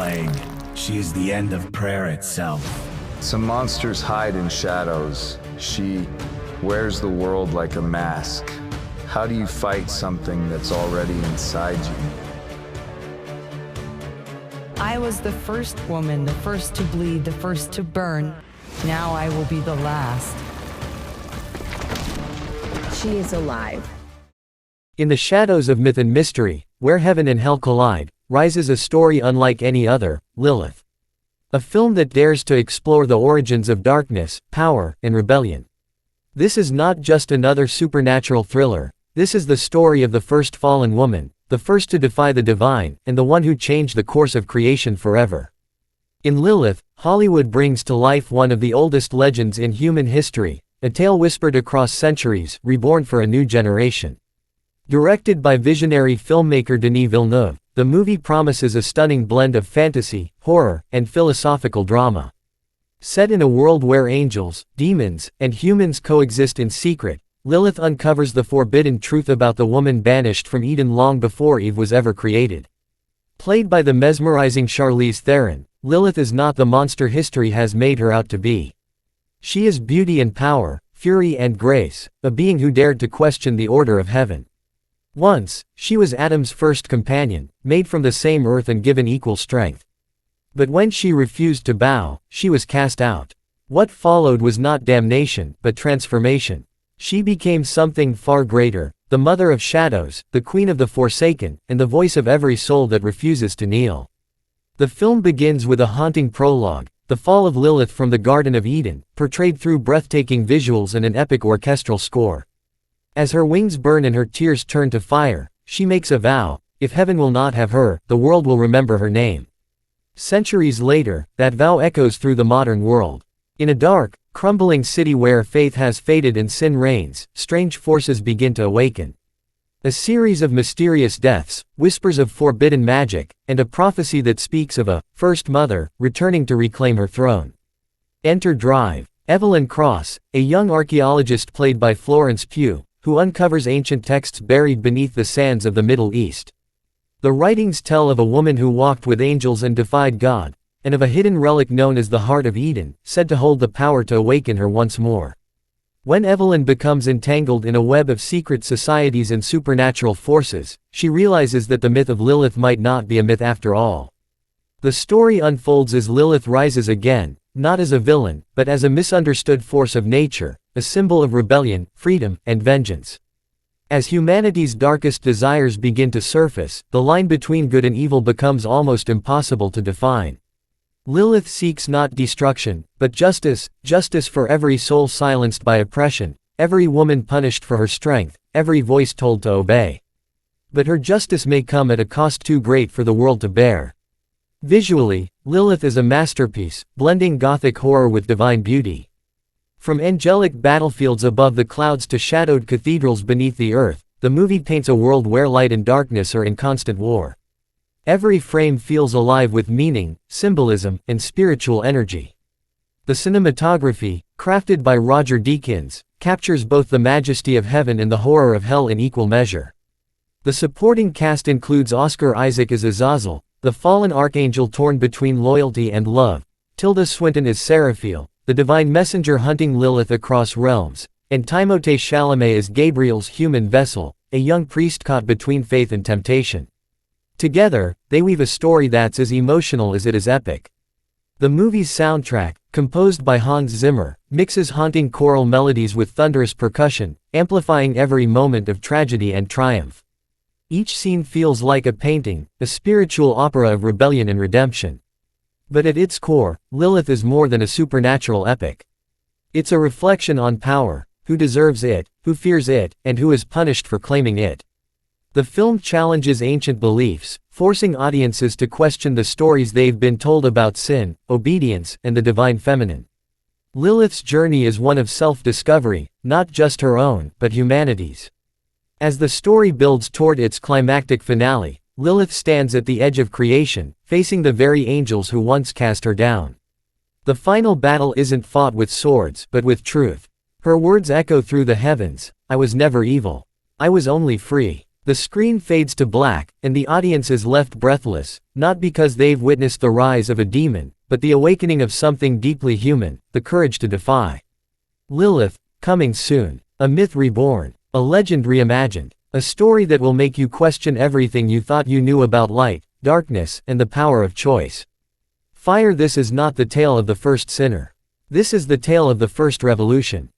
plague. She is the end of prayer itself. Some monsters hide in shadows. She wears the world like a mask. How do you fight something that's already inside you? I was the first woman, the first to bleed, the first to burn. Now I will be the last. She is alive. In the shadows of myth and mystery, where heaven and hell collide, rises a story unlike any other, Lilith. A film that dares to explore the origins of darkness, power, and rebellion. This is not just another supernatural thriller, this is the story of the first fallen woman, the first to defy the divine, and the one who changed the course of creation forever. In Lilith, Hollywood brings to life one of the oldest legends in human history, a tale whispered across centuries, reborn for a new generation. Directed by visionary filmmaker Denis Villeneuve, the movie promises a stunning blend of fantasy, horror, and philosophical drama. Set in a world where angels, demons, and humans coexist in secret, Lilith uncovers the forbidden truth about the woman banished from Eden long before Eve was ever created. Played by the mesmerizing Charlize Theron, Lilith is not the monster history has made her out to be. She is beauty and power, fury and grace, a being who dared to question the order of heaven. Once, she was Adam's first companion, made from the same earth and given equal strength. But when she refused to bow, she was cast out. What followed was not damnation, but transformation. She became something far greater, the mother of shadows, the queen of the forsaken, and the voice of every soul that refuses to kneel. The film begins with a haunting prologue, the fall of Lilith from the Garden of Eden, portrayed through breathtaking visuals and an epic orchestral score. As her wings burn and her tears turn to fire, she makes a vow: if heaven will not have her, the world will remember her name. Centuries later, that vow echoes through the modern world. In a dark, crumbling city where faith has faded and sin reigns, strange forces begin to awaken. A series of mysterious deaths, whispers of forbidden magic, and a prophecy that speaks of a first mother returning to reclaim her throne. Enter Drive. Evelyn Cross, a young archaeologist played by Florence Pugh, who uncovers ancient texts buried beneath the sands of the Middle East. The writings tell of a woman who walked with angels and defied God, and of a hidden relic known as the Heart of Eden, said to hold the power to awaken her once more. When Evelyn becomes entangled in a web of secret societies and supernatural forces, she realizes that the myth of Lilith might not be a myth after all. The story unfolds as Lilith rises again, not as a villain, but as a misunderstood force of nature, a symbol of rebellion, freedom, and vengeance. As humanity's darkest desires begin to surface, the line between good and evil becomes almost impossible to define. Lilith seeks not destruction, but justice for every soul silenced by oppression, every woman punished for her strength, every voice told to obey. But her justice may come at a cost too great for the world to bear. Visually, Lilith is a masterpiece, blending gothic horror with divine beauty. From angelic battlefields above the clouds to shadowed cathedrals beneath the earth, the movie paints a world where light and darkness are in constant war. Every frame feels alive with meaning, symbolism, and spiritual energy. The cinematography, crafted by Roger Deakins, captures both the majesty of heaven and the horror of hell in equal measure. The supporting cast includes Oscar Isaac as Azazel, the fallen archangel torn between loyalty and love, Tilda Swinton as Seraphiel, the divine messenger hunting Lilith across realms, and Timothée Chalamet as Gabriel's human vessel, a young priest caught between faith and temptation. Together, they weave a story that's as emotional as it is epic. The movie's soundtrack, composed by Hans Zimmer, mixes haunting choral melodies with thunderous percussion, amplifying every moment of tragedy and triumph. Each scene feels like a painting, a spiritual opera of rebellion and redemption. But at its core, Lilith is more than a supernatural epic. It's a reflection on power, who deserves it, who fears it, and who is punished for claiming it. The film challenges ancient beliefs, forcing audiences to question the stories they've been told about sin, obedience, and the divine feminine. Lilith's journey is one of self-discovery, not just her own, but humanity's. As the story builds toward its climactic finale, Lilith stands at the edge of creation, facing the very angels who once cast her down. The final battle isn't fought with swords, but with truth. Her words echo through the heavens: "I was never evil. I was only free." The screen fades to black, and the audience is left breathless, not because they've witnessed the rise of a demon, but the awakening of something deeply human, the courage to defy. Lilith, coming soon. A myth reborn. A legend reimagined. A story that will make you question everything you thought you knew about light, darkness, and the power of choice. Fire. This is not the tale of the first sinner. This is the tale of the first revolution.